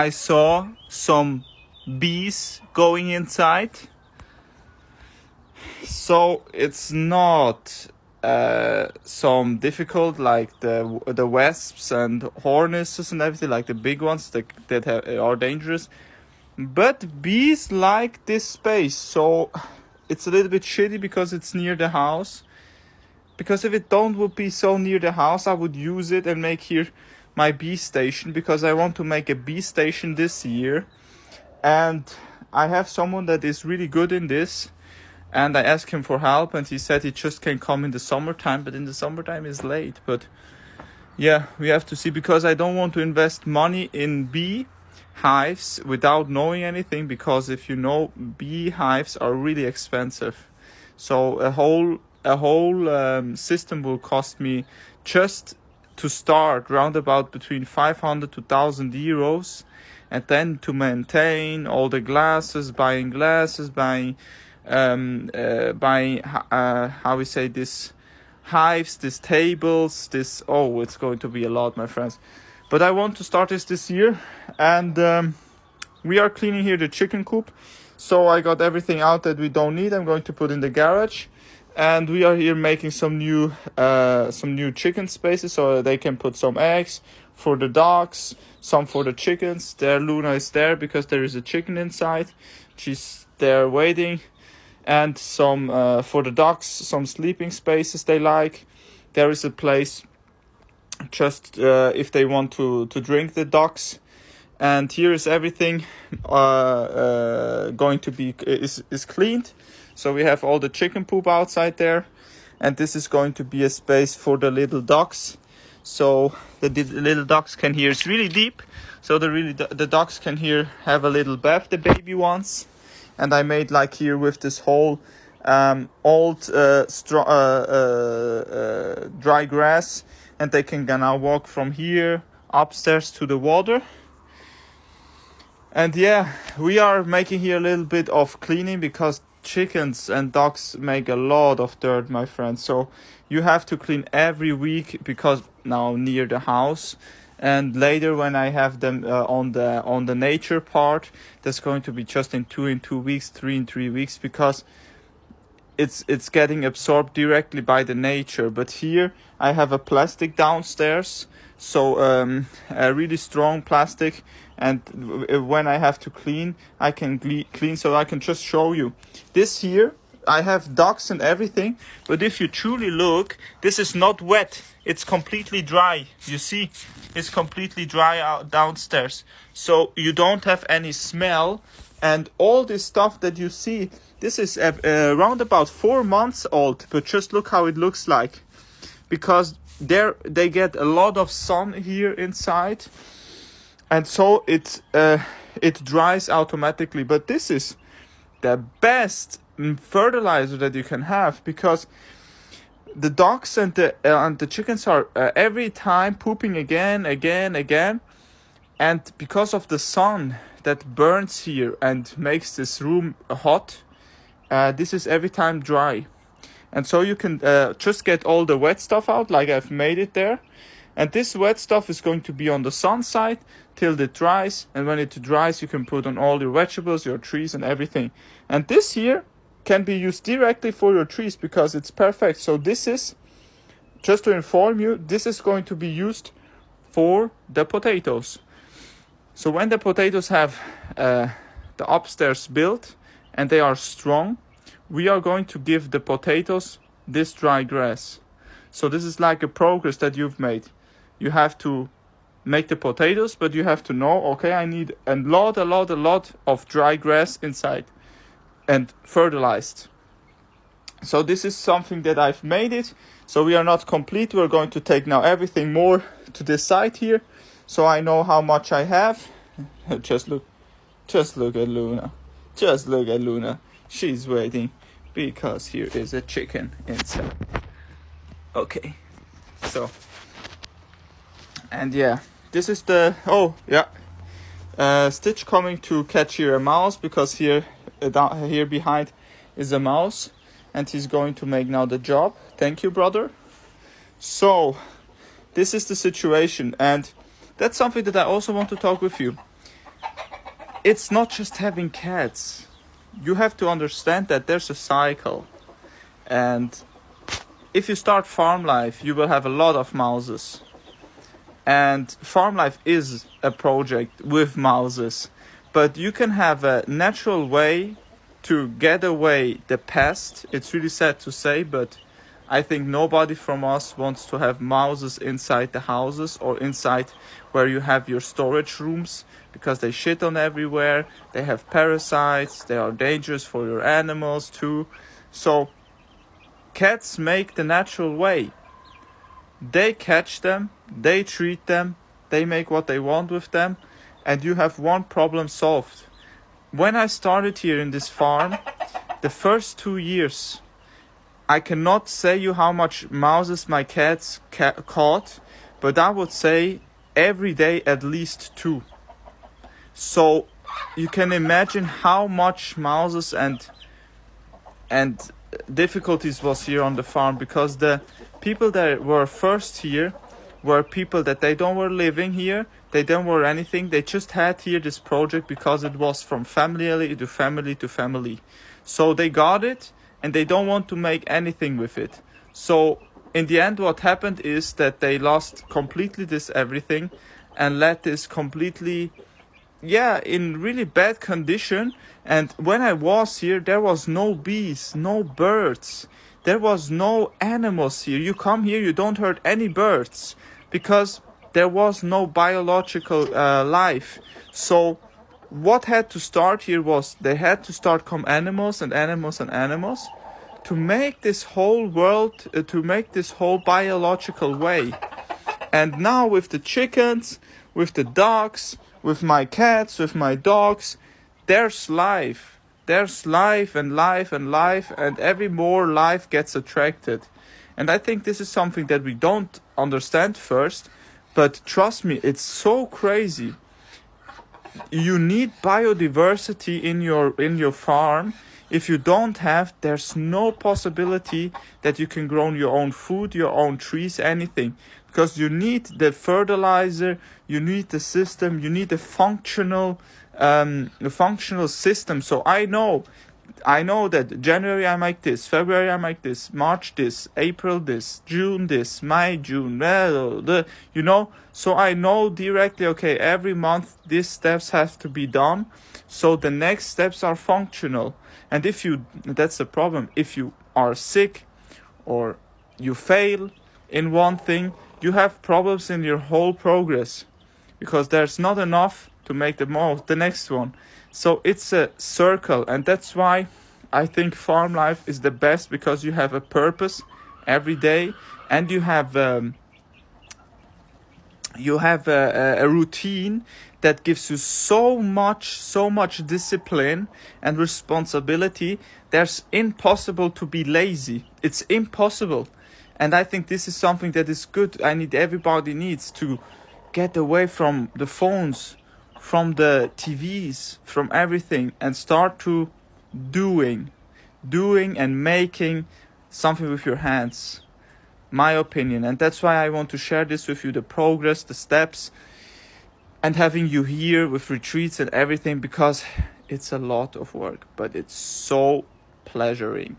I saw some bees going inside. So it's not some difficult like the wasps and hornets and everything, like the big ones that are dangerous. But bees like this space, so it's a little bit shitty because it's near the house. Because if it would be so near the house, I would use it and make here my bee station, because I want to make a bee station this year. And I have someone that is really good in this, and I asked him for help, and he said he just can come in the summertime, but in the summertime is late. But yeah, we have to see, because I don't want to invest money in bee hives without knowing anything, because if you know, bee hives are really expensive. So a whole system will cost me, just to start, round about between 500 to 1,000 euros, and then to maintain all the glasses, buying how we say this, hives, these tables, this, oh, it's going to be a lot, my friends. But I want to start this year, and we are cleaning here the chicken coop. So I got everything out that we don't need. I'm going to put in the garage, and we are here making some new chicken spaces so they can put some eggs for the dogs, some for the chickens. There, Luna is there because there is a chicken inside. She's there waiting. And some for the dogs, some sleeping spaces they like. There is a place just if they want to drink, the dogs. And here is everything going to be is cleaned. So we have all the chicken poop outside there, and this is going to be a space for the little ducks. So the little ducks can hear. It's really deep, so the ducks can hear, have a little bath, the baby ones. And I made like here with this whole old dry grass, and they can now walk from here upstairs to the water. And yeah, we are making here a little bit of cleaning, because chickens and dogs make a lot of dirt, my friends. So you have to clean every week, because now near the house. And later, when I have them on the nature part, that's going to be just in 2 weeks, 3 in 3 weeks, because it's getting absorbed directly by the nature. But here I have a plastic downstairs, so a really strong plastic. And when I have to clean, I can clean. So I can just show you this here. I have ducks and everything, but if you truly look, this is not wet. It's completely dry. You see, it's completely dry out downstairs. So you don't have any smell. And all this stuff that you see, this is around about 4 months old. But just look how it looks like. Because they get a lot of sun here inside. And so it dries automatically. But this is the best fertilizer that you can have, because the dogs and the chickens are every time pooping again, and because of the sun that burns here and makes this room hot, this is every time dry. And so you can just get all the wet stuff out, like I've made it there. And this wet stuff is going to be on the sun side till it dries. And when it dries, you can put on all your vegetables, your trees and everything. And this here can be used directly for your trees, because it's perfect. So this is, just to inform you, this is going to be used for the potatoes. So when the potatoes have the upstairs built and they are strong, we are going to give the potatoes this dry grass. So this is like a progress that you've made. You have to make the potatoes, but you have to know, okay, I need a lot of dry grass inside and fertilized. So this is something that I've made it. So we are not complete. We're going to take now everything more to this side here, so I know how much I have. Just look at Luna. Just look at Luna. She's waiting because here is a chicken inside. Okay. So, and yeah, this is the, oh yeah, Stitch coming to catch here a mouse, because here behind is a mouse, and he's going to make now the job. Thank you, brother. So this is the situation, and that's something that I also want to talk with you. it's not just having cats. You have to understand that there's a cycle. And if you start farm life, you will have a lot of mouses. And farm life is a project with mouses. But you can have a natural way to get away the pest. It's really sad to say, but I think nobody from us wants to have mouses inside the houses or inside where you have your storage rooms, because they shit on everywhere, they have parasites, they are dangerous for your animals too. So cats make the natural way. They catch them, they treat them, they make what they want with them, and you have one problem solved. When I started here in this farm, the first 2 years, I cannot say you how much mouses my cats caught, but I would say every day at least 2. So you can imagine how much mouses and difficulties was here on the farm, because the people that were first here were people that they don't were living here, they don't were anything, they just had here this project because it was from family to family to family. So they got it and they don't want to make anything with it. So in the end what happened is that they lost completely this everything and let this completely in really bad condition. And when I was here, there was no bees, no birds, there was no animals here. You come here, you don't hurt any birds because there was no biological life. So what had to start here was they had to start come animals and animals and animals to make this whole world, to make this whole biological way. And now with the chickens, with the dogs, with my cats, with my dogs, there's life. There's life and life and life, and every more life gets attracted. And I think this is something that we don't understand first, but trust me, it's so crazy. You need biodiversity in your farm. If you don't have, there's no possibility that you can grow your own food, your own trees, anything. Because you need the fertilizer, you need the system, you need a functional system. So I know that January I make this, February I make this, March this, April this, June this, May, June, so I know directly, okay, every month these steps have to be done, so the next steps are functional. And that's the problem, if you are sick or you fail in one thing, you have problems in your whole progress, because there's not enough to make the next one. So it's a circle, and that's why I think farm life is the best, because you have a purpose every day, and you have a routine that gives you so much discipline and responsibility. There's impossible to be lazy. It's impossible. And I think this is something that is good. Everybody needs to get away from the phones, from the TVs, from everything, and start to doing and making something with your hands. My opinion. And that's why I want to share this with you, the progress, the steps, and having you here with retreats and everything, because it's a lot of work, but it's so pleasuring.